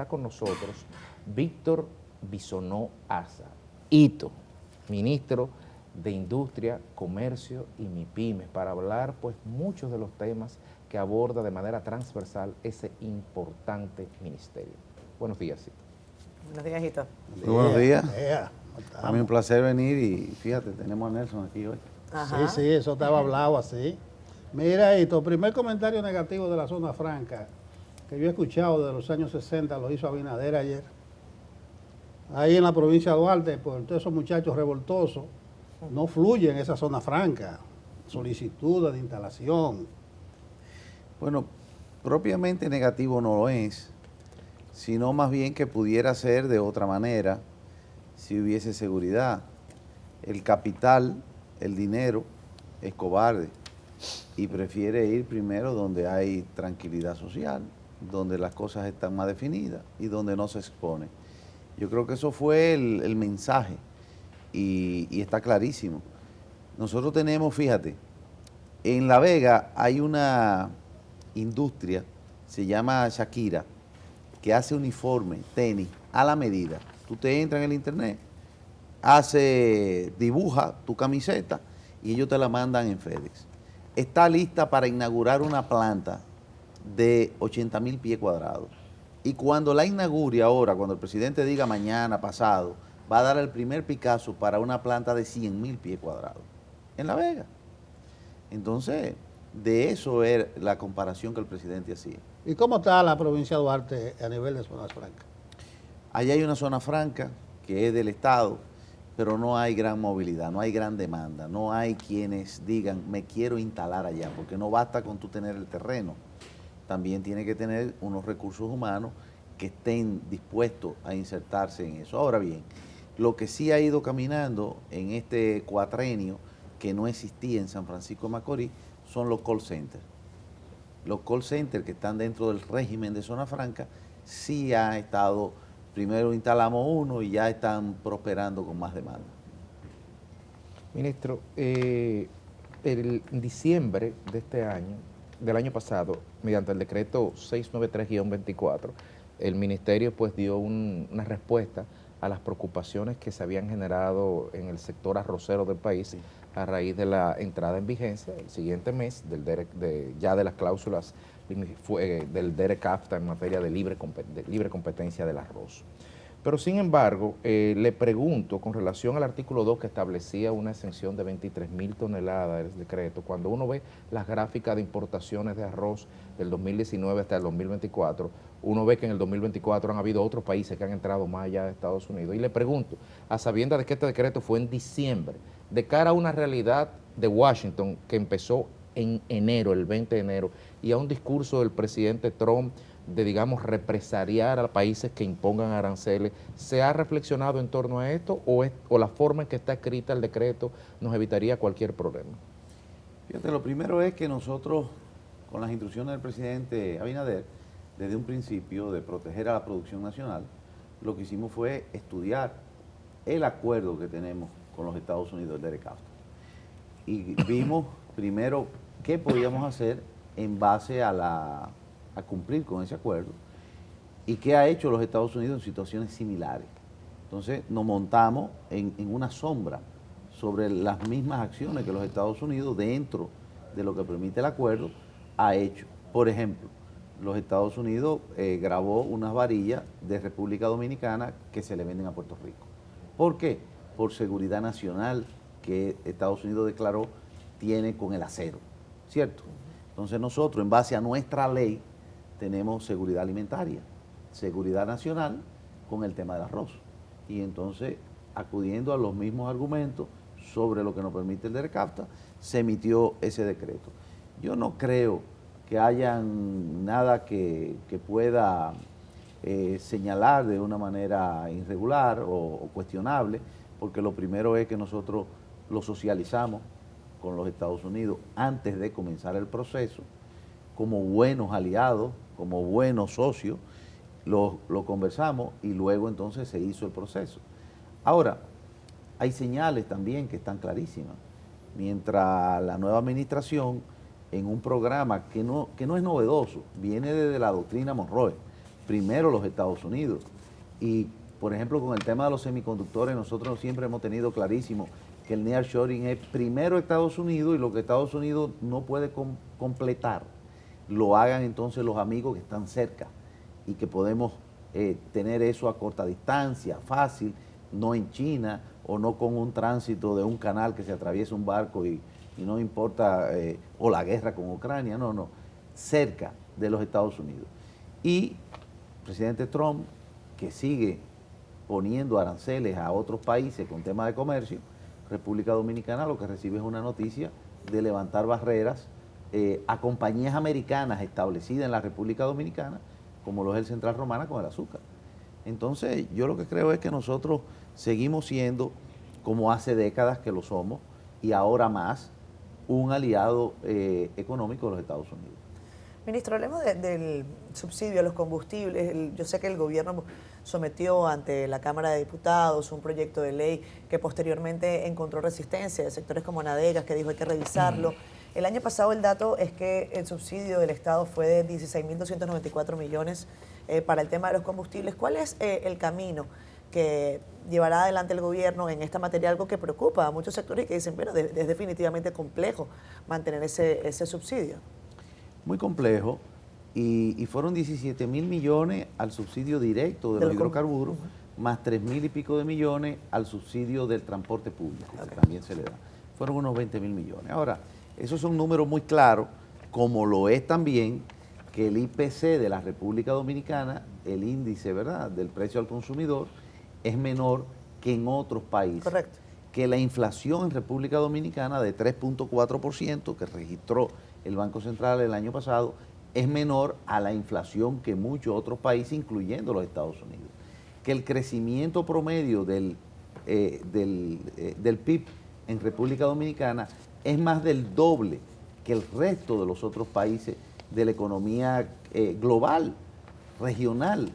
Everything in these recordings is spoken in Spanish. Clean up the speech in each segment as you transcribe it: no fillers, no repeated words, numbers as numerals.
está con nosotros Víctor Bisonó Aza, Hito, ministro de Industria, Comercio y MIPYMES, para hablar pues muchos de los temas que aborda de manera transversal ese importante ministerio. Buenos días, Hito. Buenos días, Hito. Muy buenos días. A A mí un placer venir y fíjate, tenemos a Nelson aquí hoy. Ajá. Sí, eso estaba hablado así. Mira, Hito, primer comentario negativo de la zona franca que yo he escuchado de los años 60, lo hizo Abinader ayer. Ahí en la provincia de Duarte, pues todos esos muchachos revoltosos no fluyen en esa zona franca. Solicitudes de instalación. Bueno, propiamente negativo no lo es, sino más bien que pudiera ser de otra manera si hubiese seguridad. El capital, el dinero, es cobarde y prefiere ir primero donde hay tranquilidad social, donde las cosas están más definidas y donde no se expone. Yo creo que eso fue el mensaje y está clarísimo. Nosotros tenemos, fíjate, en La Vega hay una industria, se llama Shakira, que hace uniforme, tenis, a la medida. Tú te entras en el internet, dibuja tu camiseta y ellos te la mandan en FedEx. Está lista para inaugurar una planta de 80,000 pies cuadrados. Y cuando la inaugure ahora, cuando el presidente diga mañana, pasado, va a dar el primer Picasso para una planta de 100,000 pies cuadrados en La Vega. Entonces, de eso es la comparación que el presidente hacía. ¿Y cómo está la provincia de Duarte a nivel de zonas francas? Allá hay una zona franca que es del Estado, pero no hay gran movilidad, no hay gran demanda, no hay quienes digan, me quiero instalar allá, porque no basta con tú tener el terreno, también tiene que tener unos recursos humanos que estén dispuestos a insertarse en eso. Ahora bien, lo que sí ha ido caminando en este cuatrenio, que no existía en San Francisco de Macorís, son los call centers. Los call centers que están dentro del régimen de zona franca, sí ha estado, primero instalamos uno y ya están prosperando con más demanda. Ministro, en diciembre de este año, del año pasado, mediante el decreto 693-24, el ministerio pues dio una respuesta a las preocupaciones que se habían generado en el sector arrocero del país a raíz de la entrada en vigencia el siguiente mes ya de las cláusulas del DERECAFTA en materia de libre competencia del arroz. Pero sin embargo, le pregunto con relación al artículo 2 que establecía una exención de 23,000 toneladas del decreto, cuando uno ve las gráficas de importaciones de arroz del 2019 hasta el 2024, uno ve que en el 2024 han habido otros países que han entrado más allá de Estados Unidos. Y le pregunto, a sabiendas de que este decreto fue en diciembre, de cara a una realidad de Washington que empezó en enero, el 20 de enero, y a un discurso del presidente Trump de, digamos, represaliar a países que impongan aranceles, ¿se ha reflexionado en torno a esto o la forma en que está escrita el decreto nos evitaría cualquier problema? Fíjate, lo primero es que nosotros, con las instrucciones del presidente Abinader, desde un principio de proteger a la producción nacional, lo que hicimos fue estudiar el acuerdo que tenemos con los Estados Unidos del DERECAFTA. Y vimos primero qué podíamos hacer en base a cumplir con ese acuerdo y qué ha hecho los Estados Unidos en situaciones similares. Entonces nos montamos en una sombra sobre las mismas acciones que los Estados Unidos, dentro de lo que permite el acuerdo, ha hecho. Por ejemplo, los Estados Unidos grabó unas varillas de República Dominicana que se le venden a Puerto Rico. ¿Por qué? Por seguridad nacional que Estados Unidos declaró tiene con el acero, ¿cierto? Entonces nosotros, en base a nuestra ley, tenemos seguridad alimentaria, seguridad nacional con el tema del arroz. Y entonces, acudiendo a los mismos argumentos sobre lo que nos permite el DERECAFTA, se emitió ese decreto. Yo no creo que haya nada que pueda señalar de una manera irregular o cuestionable, porque lo primero es que nosotros lo socializamos con los Estados Unidos antes de comenzar el proceso, como buenos aliados, como buenos socios, lo conversamos y luego entonces se hizo el proceso. Ahora, hay señales también que están clarísimas. Mientras la nueva administración, en un programa que no es novedoso, viene desde la doctrina Monroe, primero los Estados Unidos. Y, por ejemplo, con el tema de los semiconductores, nosotros siempre hemos tenido clarísimo que el nearshoring es primero Estados Unidos, y lo que Estados Unidos no puede completar, lo hagan entonces los amigos que están cerca, y que podemos tener eso a corta distancia, fácil, no en China, o no con un tránsito de un canal que se atraviesa un barco y no importa, o la guerra con Ucrania, no, cerca de los Estados Unidos. Y el presidente Trump, que sigue poniendo aranceles a otros países con temas de comercio, República Dominicana lo que recibe es una noticia de levantar barreras a compañías americanas establecidas en la República Dominicana, como lo es el Central Romana con el azúcar. Entonces, yo lo que creo es que nosotros seguimos siendo, como hace décadas que lo somos, y ahora más, un aliado económico de los Estados Unidos. Ministro, hablemos del subsidio a los combustibles. Yo sé que el gobierno sometió ante la Cámara de Diputados un proyecto de ley que posteriormente encontró resistencia de sectores como Nadegas, que dijo hay que revisarlo. El año pasado el dato es que el subsidio del Estado fue de 16.294 millones para el tema de los combustibles. ¿Cuál es el camino que llevará adelante el gobierno en esta materia? Algo que preocupa a muchos sectores y que dicen, bueno, es definitivamente complejo mantener ese subsidio. Muy complejo, y fueron 17.000 millones al subsidio directo de los hidrocarburos, más 3.000 y pico de millones al subsidio del transporte público, que también se le da. Fueron unos 20.000 millones. Ahora, esos son números muy claros, como lo es también que el IPC de la República Dominicana, el índice, ¿verdad?, del precio al consumidor, es menor que en otros países. Correcto. Que la inflación en República Dominicana de 3.4% que registró el Banco Central el año pasado es menor a la inflación que muchos otros países, incluyendo los Estados Unidos. Que el crecimiento promedio del PIB en República Dominicana es más del doble que el resto de los otros países de la economía global, regional,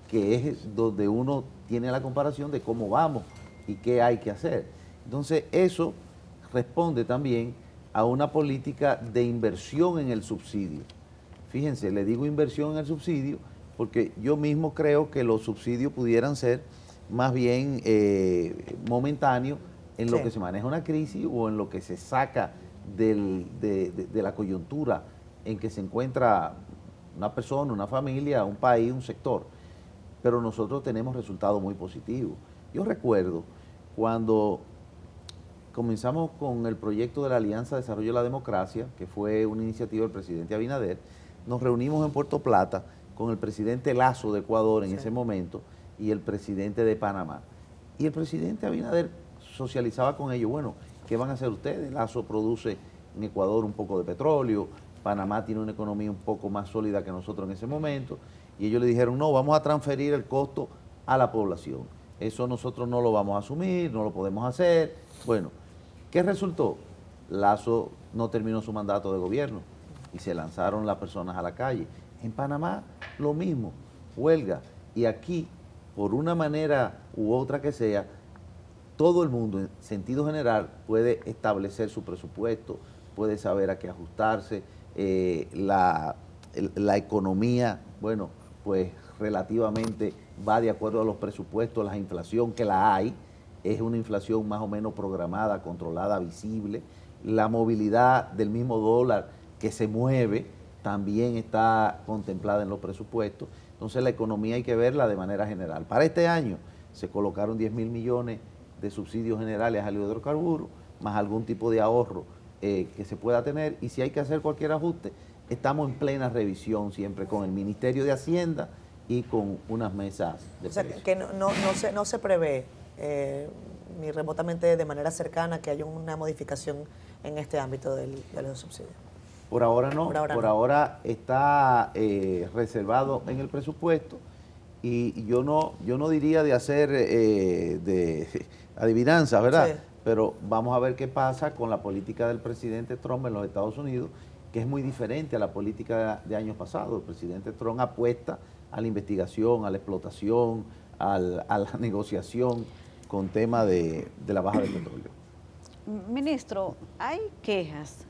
que es donde uno tiene la comparación de cómo vamos y qué hay que hacer. Entonces, eso responde también a una política de inversión en el subsidio. Fíjense, le digo inversión en el subsidio porque yo mismo creo que los subsidios pudieran ser más bien momentáneos en lo que se maneja una crisis o en lo que se saca de la coyuntura en que se encuentra una persona, una familia, un país, un sector. Pero nosotros tenemos resultados muy positivos. Yo recuerdo cuando comenzamos con el proyecto de la Alianza de Desarrollo de la Democracia, que fue una iniciativa del presidente Abinader, nos reunimos en Puerto Plata con el presidente Lasso de Ecuador en ese momento y el presidente de Panamá. Y el presidente Abinader socializaba con ellos, bueno, ¿qué van a hacer ustedes? Lasso produce en Ecuador un poco de petróleo, Panamá tiene una economía un poco más sólida que nosotros en ese momento, y ellos le dijeron, no, vamos a transferir el costo a la población. Eso nosotros no lo vamos a asumir, no lo podemos hacer. Bueno, ¿qué resultó? Lasso no terminó su mandato de gobierno y se lanzaron las personas a la calle. En Panamá, lo mismo, huelga. Y aquí, por una manera u otra que sea, todo el mundo, en sentido general, puede establecer su presupuesto, puede saber a qué ajustarse. La economía, bueno, pues relativamente va de acuerdo a los presupuestos, la inflación que la hay, es una inflación más o menos programada, controlada, visible. La movilidad del mismo dólar que se mueve también está contemplada en los presupuestos. Entonces la economía hay que verla de manera general. Para este año se colocaron 10.000 millones de subsidios generales al hidrocarburo, más algún tipo de ahorro que se pueda tener, y si hay que hacer cualquier ajuste, estamos en plena revisión siempre con el Ministerio de Hacienda y con unas mesas de precios. O sea, que no se prevé ni remotamente de manera cercana que haya una modificación en este ámbito de los subsidios. Por ahora no, por ahora está reservado en el presupuesto, y yo no diría de hacer de adivinanza, ¿verdad? Sí. Pero vamos a ver qué pasa con la política del presidente Trump en los Estados Unidos, que es muy diferente a la política de años pasados. El presidente Trump apuesta a la investigación, a la explotación, a la negociación con tema de la baja del petróleo. Ministro, hay quejas,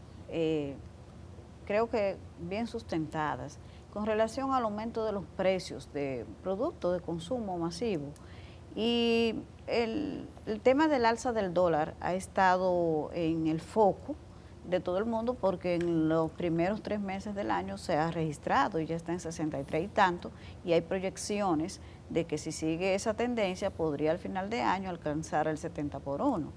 creo que bien sustentadas, con relación al aumento de los precios de productos de consumo masivo. Y el tema del alza del dólar ha estado en el foco de todo el mundo porque en los primeros 3 meses del año se ha registrado y ya está en 63 y tanto, y hay proyecciones de que si sigue esa tendencia podría al final de año alcanzar el 70 por 1.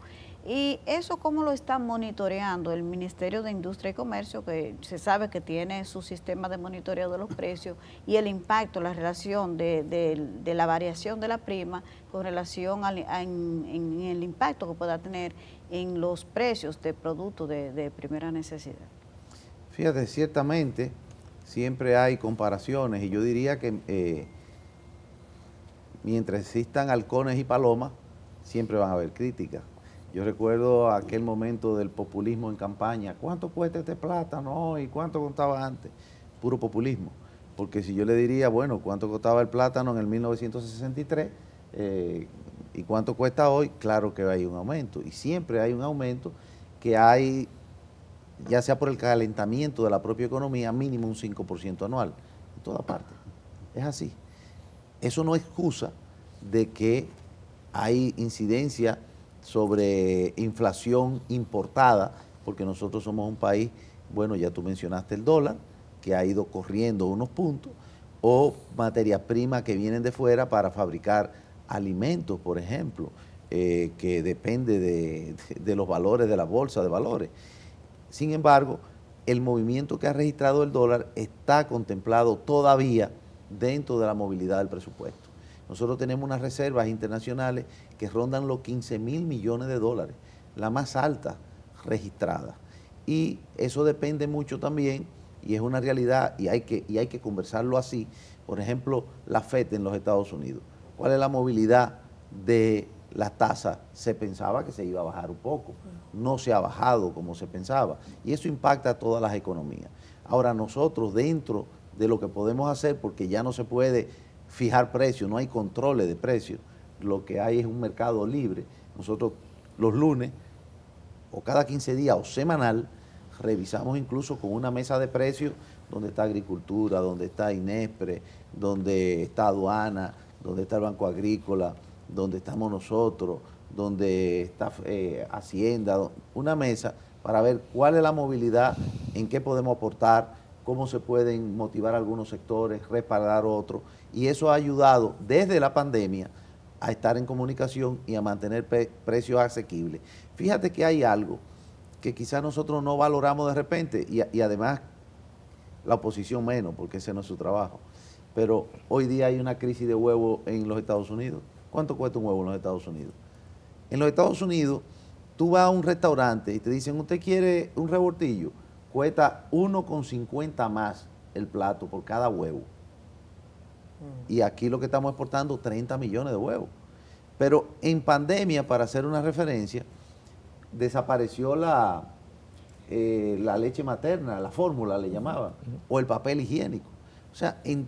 ¿Y eso cómo lo está monitoreando el Ministerio de Industria y Comercio, que se sabe que tiene su sistema de monitoreo de los precios, y el impacto, la relación de la variación de la prima con relación en el impacto que pueda tener en los precios de productos de primera necesidad? Fíjate, ciertamente siempre hay comparaciones y yo diría que mientras existan halcones y palomas, siempre van a haber críticas. Yo recuerdo aquel momento del populismo en campaña. ¿Cuánto cuesta este plátano hoy? ¿Cuánto costaba antes? Puro populismo. Porque si yo le diría, bueno, ¿cuánto costaba el plátano en el 1963? ¿Y cuánto cuesta hoy? Claro que hay un aumento. Y siempre hay un aumento que hay, ya sea por el calentamiento de la propia economía, mínimo un 5% anual. En toda parte. Es así. Eso no es excusa de que hay incidencia sobre inflación importada, porque nosotros somos un país, bueno, ya tú mencionaste el dólar, que ha ido corriendo unos puntos, o materias primas que vienen de fuera para fabricar alimentos, por ejemplo, que depende de los valores de la bolsa de valores. Sin embargo, el movimiento que ha registrado el dólar está contemplado todavía dentro de la movilidad del presupuesto. Nosotros tenemos unas reservas internacionales que rondan los 15.000 millones de dólares, la más alta registrada. Y eso depende mucho también, y es una realidad, y hay que conversarlo así. Por ejemplo, la FED en los Estados Unidos. ¿Cuál es la movilidad de la tasa? Se pensaba que se iba a bajar un poco, no se ha bajado como se pensaba, y eso impacta a todas las economías. Ahora nosotros, dentro de lo que podemos hacer, porque ya no se puede fijar precios, no hay controles de precios, lo que hay es un mercado libre. Nosotros los lunes, o cada 15 días, o semanal, revisamos incluso con una mesa de precios donde está Agricultura, donde está INESPRE, donde está Aduana, donde está el Banco Agrícola, donde estamos nosotros, donde está Hacienda, una mesa para ver cuál es la movilidad, en qué podemos aportar, cómo se pueden motivar algunos sectores, respaldar otros, y eso ha ayudado desde la pandemia a estar en comunicación y a mantener precios asequibles. Fíjate que hay algo que quizás nosotros no valoramos de repente, y además la oposición menos, porque ese no es su trabajo, pero hoy día hay una crisis de huevo en los Estados Unidos. ¿Cuánto cuesta un huevo en los Estados Unidos? En los Estados Unidos, tú vas a un restaurante y te dicen, ¿usted quiere un revoltillo? Cuesta 1,50 más el plato por cada huevo. Y aquí lo que estamos exportando, 30 millones de huevos. Pero en pandemia, para hacer una referencia, desapareció la leche materna, la fórmula le llamaban, o el papel higiénico. O sea, en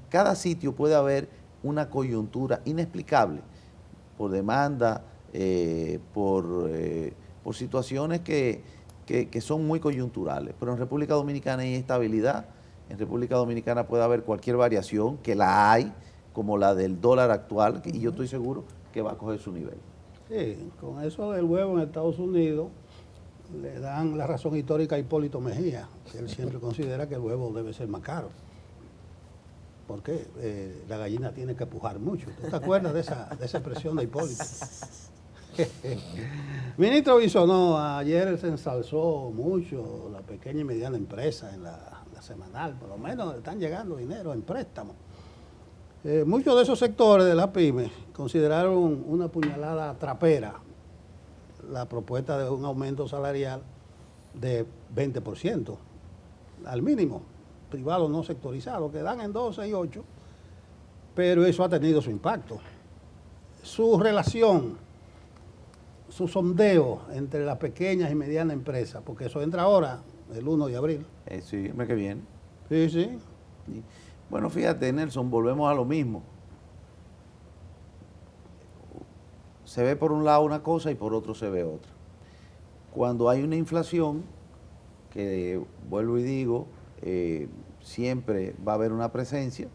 cada sitio puede haber una coyuntura inexplicable por demanda, por situaciones que son muy coyunturales. Pero en República Dominicana hay estabilidad. En República Dominicana puede haber cualquier variación, que la hay, como la del dólar actual, y yo estoy seguro que va a coger su nivel. Sí, con eso del huevo en Estados Unidos le dan la razón histórica a Hipólito Mejía, que él siempre considera que el huevo debe ser más caro. Porque la gallina tiene que pujar mucho. ¿Tú te acuerdas de esa expresión de Hipólito? Ministro Bisonó, ayer se ensalzó mucho la pequeña y mediana empresa en la semanal, por lo menos están llegando dinero en préstamos. Muchos de esos sectores de la pyme consideraron una puñalada trapera la propuesta de un aumento salarial de 20%, al mínimo, privado no sectorizado, que dan en 12 y 8, pero eso ha tenido su impacto. Su relación, su sondeo entre las pequeñas y medianas empresas, porque eso entra ahora, el 1 de abril. Sí, el mes que viene. Sí, sí. Bueno, fíjate, Nelson, volvemos a lo mismo. Se ve por un lado una cosa y por otro se ve otra. Cuando hay una inflación, que vuelvo y digo, siempre va a haber una presencia.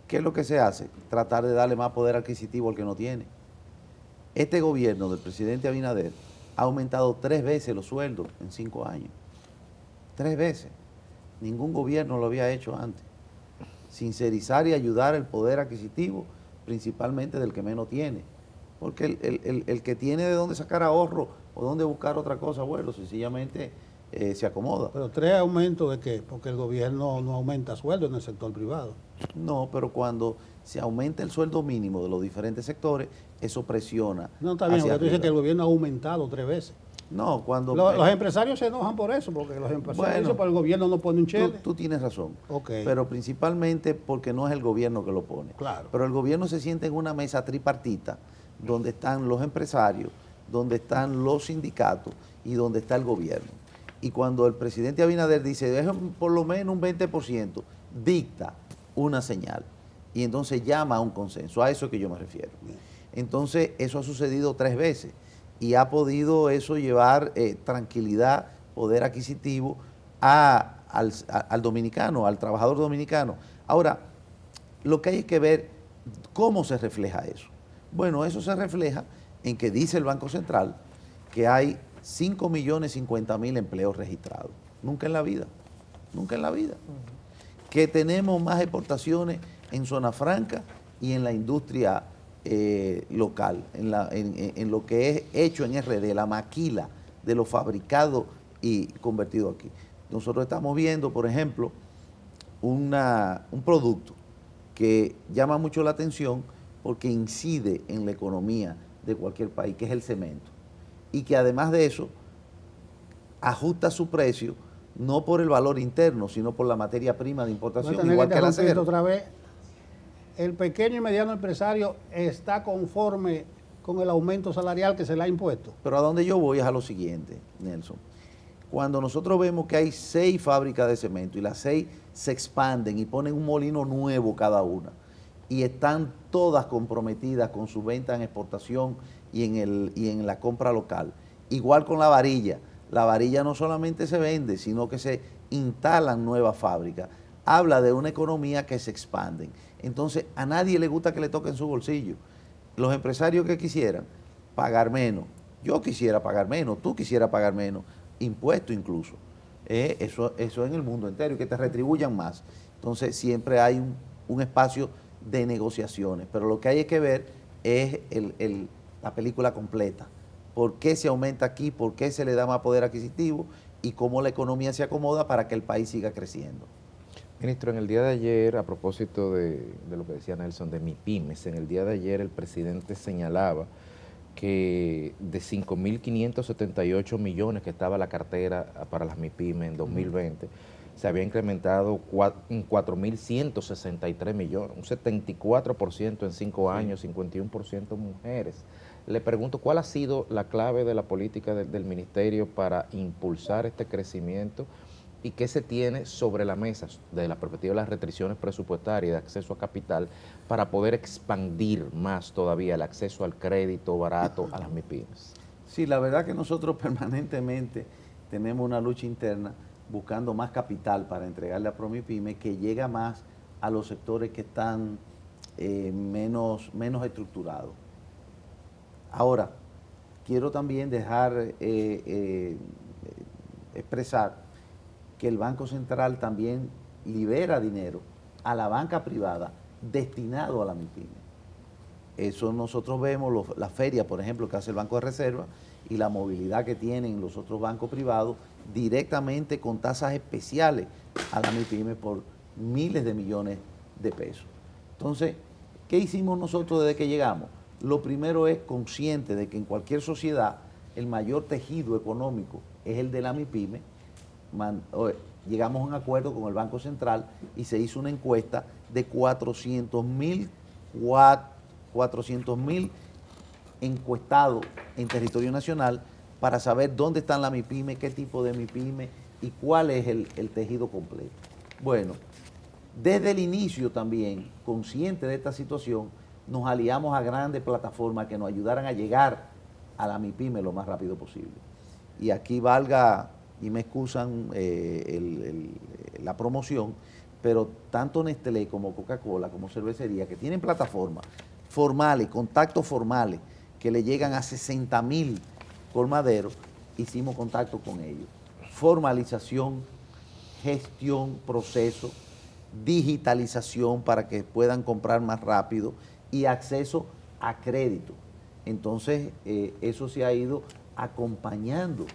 ¿Qué es lo que se hace? Tratar de darle más poder adquisitivo al que no tiene. Este gobierno del presidente Abinader ha aumentado 3 veces los sueldos en 5 años. 3 veces. Ningún gobierno lo había hecho antes. Sincerizar y ayudar el poder adquisitivo, principalmente del que menos tiene. Porque el que tiene de dónde sacar ahorro o dónde buscar otra cosa, bueno, sencillamente se acomoda. Pero 3 aumentos de qué? Porque el gobierno no aumenta sueldos en el sector privado. No, pero cuando se aumenta el sueldo mínimo de los diferentes sectores, eso presiona. No, está bien, hacia porque tú dices arriba. que el gobierno ha aumentado 3 veces. No, cuando... Los empresarios se enojan por eso, porque los empresarios dicen, pero el gobierno no pone un chele. Tú tienes razón, Ok. pero principalmente porque no es el gobierno que lo pone. Claro. Pero el gobierno se siente en una mesa tripartita donde están los empresarios, donde están los sindicatos y donde está el gobierno. Y cuando el presidente Abinader dice, es por lo menos un 20%, dicta una señal. Y entonces llama a un consenso, a eso es que yo me refiero. Entonces, eso ha sucedido 3 veces y ha podido eso llevar tranquilidad, poder adquisitivo al dominicano, al trabajador dominicano. Ahora, lo que hay es que ver cómo se refleja eso. Bueno, eso se refleja en que dice el Banco Central que hay 5.050.000 empleos registrados. Nunca en la vida, nunca en la vida. Que tenemos más exportaciones en zona franca y en la industria local, en lo que es hecho en RD, la maquila de lo fabricado y convertido aquí. Nosotros estamos viendo, por ejemplo, un producto que llama mucho la atención porque incide en la economía de cualquier país, que es el cemento. Y que además de eso, ajusta su precio no por el valor interno, sino por la materia prima de importación, igual que el acero. Otra vez, el pequeño y mediano empresario está conforme con el aumento salarial que se le ha impuesto. Pero a donde yo voy es a lo siguiente, Nelson. Cuando nosotros vemos que hay 6 fábricas de cemento y las 6 se expanden y ponen un molino nuevo cada una, y están todas comprometidas con su venta en exportación y en la compra local. Igual con la varilla. La varilla no solamente se vende, sino que se instalan nuevas fábricas. Habla de una economía que se expanden. Entonces, a nadie le gusta que le toquen su bolsillo. Los empresarios que quisieran pagar menos, yo quisiera pagar menos, tú quisieras pagar menos, impuestos incluso. Eso en el mundo entero, y que te retribuyan más. Entonces, siempre hay un espacio de negociaciones, pero lo que hay que ver es la película completa. ¿Por qué se aumenta aquí? ¿Por qué se le da más poder adquisitivo? Y cómo la economía se acomoda para que el país siga creciendo. Ministro, en el día de ayer, a propósito de lo que decía Nelson, de MIPYMES, en el día de ayer el presidente señalaba que de 5.578 millones que estaba la cartera para las MIPYMES en 2020, se había incrementado en 4.163 millones, un 74% en 5 años, 51% mujeres. Le pregunto, ¿cuál ha sido la clave de la política del ministerio para impulsar este crecimiento y qué se tiene sobre la mesa desde la perspectiva de las restricciones presupuestarias de acceso a capital para poder expandir más todavía el acceso al crédito barato a las MIPYMES? Sí, la verdad que nosotros permanentemente tenemos una lucha interna buscando más capital para entregarle a ProMIPYME que llega más a los sectores que están menos estructurados. Ahora, quiero también dejar expresar que el Banco Central también libera dinero a la banca privada destinado a la MIPYME. Eso nosotros vemos, la feria, por ejemplo, que hace el Banco de Reserva y la movilidad que tienen los otros bancos privados directamente con tasas especiales a la MIPYME por miles de millones de pesos. Entonces, ¿qué hicimos nosotros desde que llegamos? Lo primero es consciente de que en cualquier sociedad el mayor tejido económico es el de la MIPYME. Llegamos a un acuerdo con el Banco Central y se hizo una encuesta de 400.000 encuestados en territorio nacional para saber dónde están las MIPYME, qué tipo de MIPYME y cuál es el tejido completo. Bueno, desde el inicio también, consciente de esta situación, nos aliamos a grandes plataformas que nos ayudaran a llegar a la MIPYME lo más rápido posible. Y aquí valga, y me excusan la promoción, pero tanto Nestlé como Coca-Cola, como cervecería, que tienen plataformas formales, contactos formales, que le llegan a 60.000 colmaderos, hicimos contacto con ellos. Formalización, gestión, proceso, digitalización para que puedan comprar más rápido y acceso a crédito. Entonces, eso se ha ido acompañando,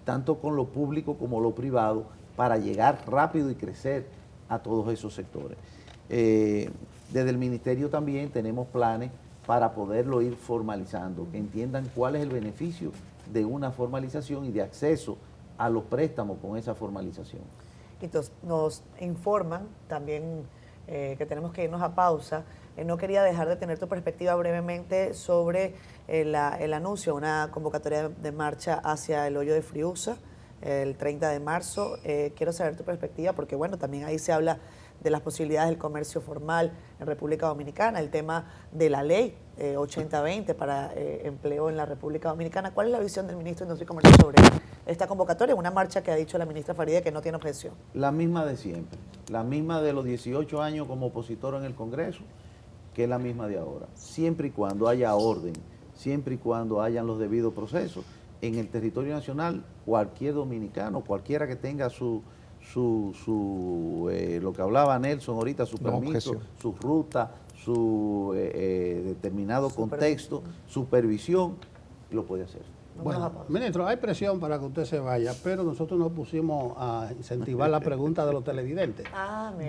tanto con lo público como lo privado, para llegar rápido y crecer a todos esos sectores. Desde el Ministerio también tenemos planes para poderlo ir formalizando, que entiendan cuál es el beneficio de una formalización y de acceso a los préstamos con esa formalización. Entonces, nos informan también que tenemos que irnos a pausa. No quería dejar de tener tu perspectiva brevemente sobre el anuncio de una convocatoria de marcha hacia el hoyo de Friusa el 30 de marzo. Quiero saber tu perspectiva porque, bueno, también ahí se habla de las posibilidades del comercio formal en República Dominicana, el tema de la ley 8020 para empleo en la República Dominicana. ¿Cuál es la visión del ministro de Industria y Comercio sobre esta convocatoria? Una marcha que ha dicho la ministra Farideh que no tiene objeción. La misma de siempre, la misma de los 18 años como opositor en el Congreso, que es la misma de ahora. Siempre y cuando haya orden, siempre y cuando hayan los debidos procesos, en el territorio nacional, cualquier dominicano, cualquiera que tenga lo que hablaba Nelson ahorita, su permiso, su ruta, su determinado contexto, supervisión, lo puede hacer. Bueno, ministro, hay presión para que usted se vaya, pero nosotros nos pusimos a incentivar la pregunta de los televidentes.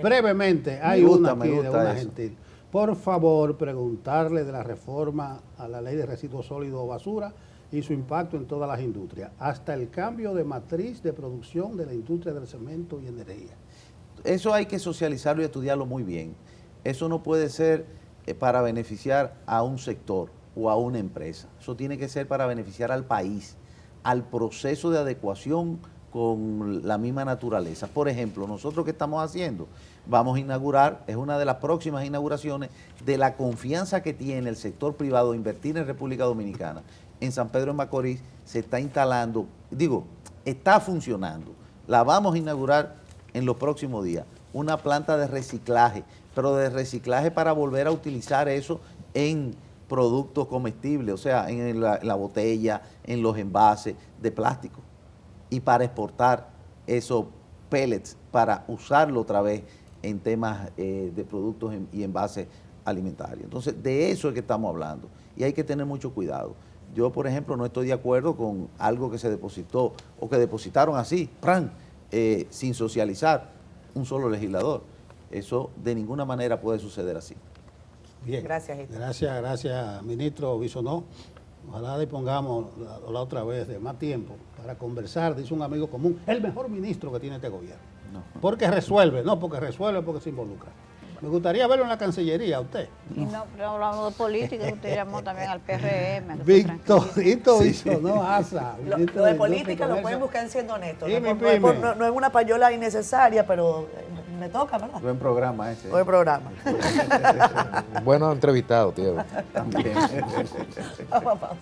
Brevemente, hay una aquí de una gentil. Por favor, preguntarle de la reforma a la ley de residuos sólidos o basura y su impacto en todas las industrias, hasta el cambio de matriz de producción de la industria del cemento y energía. Eso hay que socializarlo y estudiarlo muy bien. Eso no puede ser para beneficiar a un sector o a una empresa. Eso tiene que ser para beneficiar al país, al proceso de adecuación con la misma naturaleza. Por ejemplo, nosotros ¿qué estamos haciendo? Vamos a inaugurar, es una de las próximas inauguraciones de la confianza que tiene el sector privado de invertir en República Dominicana. En San Pedro de Macorís se está instalando, está funcionando. La vamos a inaugurar en los próximos días. Una planta de reciclaje, pero de reciclaje para volver a utilizar eso en productos comestibles, o sea, en la botella, en los envases de plástico. Y para exportar esos pellets, para usarlo otra vez en temas de productos y envases alimentarios. Entonces, de eso es que estamos hablando. Y hay que tener mucho cuidado. Yo, por ejemplo, no estoy de acuerdo con algo que se depositó o que depositaron así, sin socializar un solo legislador. Eso de ninguna manera puede suceder así. Bien. Gracias, Hito. Gracias, ministro Bisonó. Ojalá dispongamos la otra vez de más tiempo para conversar, dice un amigo común, el mejor ministro que tiene este gobierno. No. Porque resuelve, no porque resuelve, porque se involucra. Me gustaría verlo en la Cancillería, usted. Y no hablamos de política, usted llamó también al PRM. Victorito Bisonó Asa. Lo de política lo pueden buscar en Siendo Honestos. No es una payola innecesaria, pero me toca, ¿verdad? Buen programa ese. Buen programa. Bueno entrevistado, tío. También. Vamos a pausa.